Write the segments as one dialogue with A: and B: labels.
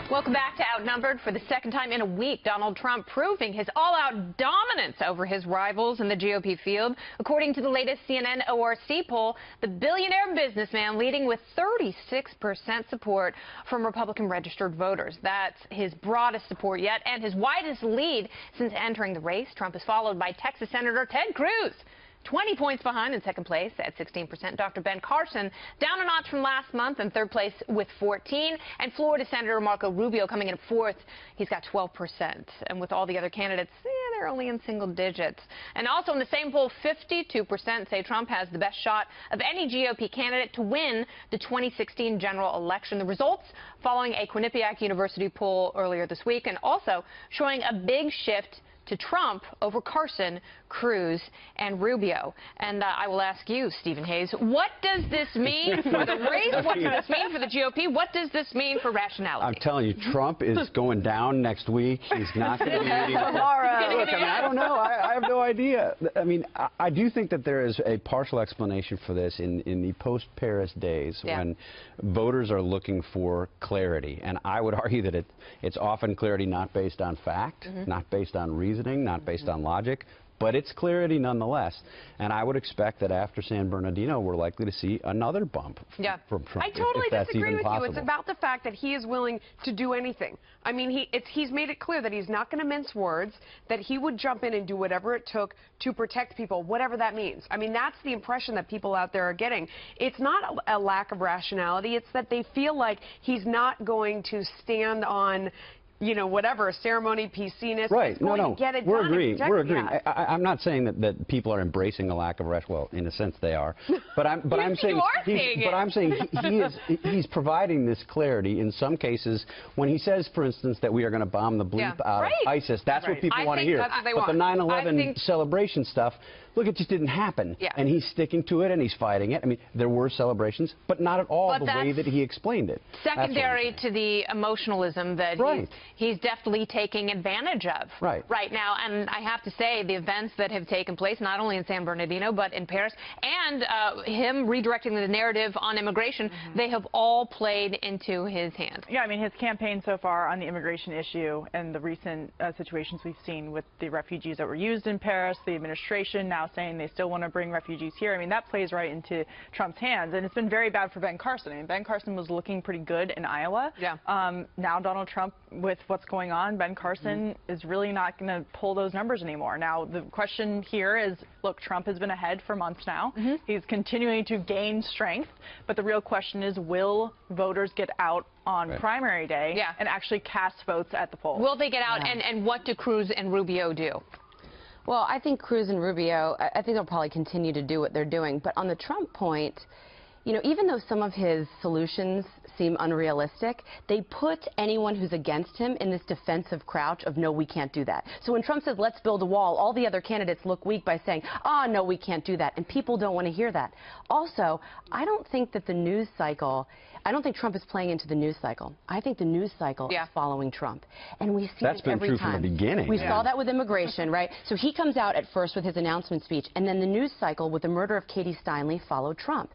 A: Welcome back to Outnumbered. For the second time in a week, Donald Trump proving his all-out dominance over his rivals in the GOP field. According to the latest CNN ORC poll, the billionaire businessman leading with 36% support from Republican registered voters. That's his broadest support yet and his widest lead since entering the race. Trump is followed by Texas Senator Ted Cruz, 20 points behind in second place at 16%. Dr. Ben Carson down a notch from last month in third place with 14. And Florida Senator Marco Rubio coming in at fourth. He's got 12%. And with all the other candidates, they're only in single digits. And also in the same poll, 52% say Trump has the best shot of any GOP candidate to win the 2016 general election. The results following a Quinnipiac University poll earlier this week, and also showing a big shift to Trump over Carson, Cruz, and Rubio. And I will ask you, Stephen Hayes, what does this mean for the race? What does this mean for the GOP? What does this mean for rationality?
B: I'm telling you, Trump is going down next week. He's not going to be meeting tomorrow. Look, I don't know. I have no idea. I mean, I do think that there is a partial explanation for this in the post-Paris days when voters are looking for clarity. And I would argue that it's often clarity not based on fact, not based on reason, not based on logic, but it's clarity nonetheless. And I would expect that after San Bernardino, we're likely to see another bump from Trump.
C: I totally disagree with
B: possible.
C: you. It's about the fact that he is willing to do anything. I mean, he's made it clear that he's not going to mince words, that he would jump in and do whatever it took to protect people, whatever that means. I mean, that's the impression that people out there are getting. It's not a lack of rationality. It's that they feel like he's not going to stand on, you know, whatever, ceremony, PC-ness.
B: Right.
C: No. Get it
B: We're
C: done.
B: agreeing. We're agreeing. I'm not saying that people are embracing a lack of rest. Well, in a sense they are. But I'm saying he's providing this clarity in some cases when he says, for instance, that we are going to bomb the bleep out of ISIS. That's what people want to hear. But the 9/11 celebration stuff, look, it just didn't happen. And he's sticking to it and he's fighting it. I mean, there were celebrations, but not at all the way that he explained it.
A: Secondary to the emotionalism that he's definitely taking advantage of right now. And I have to say, the events that have taken place, not only in San Bernardino, but in Paris, and him redirecting the narrative on immigration, they have all played into his hands.
D: Yeah, I mean, his campaign so far on the immigration issue and the recent situations we've seen with the refugees that were used in Paris, the administration now saying they still want to bring refugees here. I mean, that plays right into Trump's hands. And it's been very bad for Ben Carson. I mean, Ben Carson was looking pretty good in Iowa. Now Donald Trump, with what's going on, Ben Carson is really not going to pull those numbers anymore. Now, the question here is, look, Trump has been ahead for months now. He's continuing to gain strength. But the real question is, will voters get out on primary day and actually cast votes at the polls?
A: Will they get out, and what do Cruz and Rubio do?
E: Well, I think Cruz and Rubio, I think they'll probably continue to do what they're doing. But on the Trump point, you know, even though some of his solutions seem unrealistic, they put anyone who's against him in this defensive crouch of, no, we can't do that. So when Trump says, let's build a wall, all the other candidates look weak by saying, no, we can't do that. And people don't want to hear that. Also, I don't think that the news cycle, I don't think Trump is playing into the news cycle. I think the news cycle is following Trump. And we see
B: that's been
E: every
B: true
E: time.
B: From the beginning.
E: We saw that with immigration, right? So he comes out at first with his announcement speech, and then the news cycle with the murder of Katie Steinle followed Trump.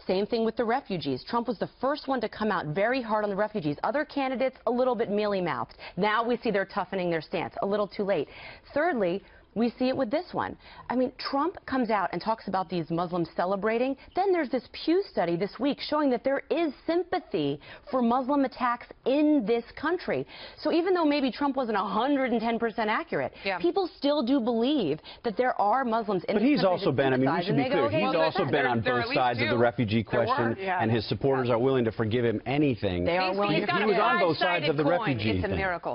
E: Same thing with the refugees. Trump was the first one to come out very hard on the refugees. Other candidates, a little bit mealy-mouthed. Now we see they're toughening their stance. A little too late. Thirdly, we see it with this one. I mean, Trump comes out and talks about these Muslims celebrating. Then there's this Pew study this week showing that there is sympathy for Muslim attacks in this country. So even though maybe Trump wasn't 110% accurate, people still do believe that there are Muslims in this country.
B: But he's also been, I mean, we should be clear, he's also been on both sides of the refugee question, and his supporters are willing to forgive him anything.
E: They are willing.
A: He's got
B: he was on both sides of the refugee thing.
A: It's a miracle.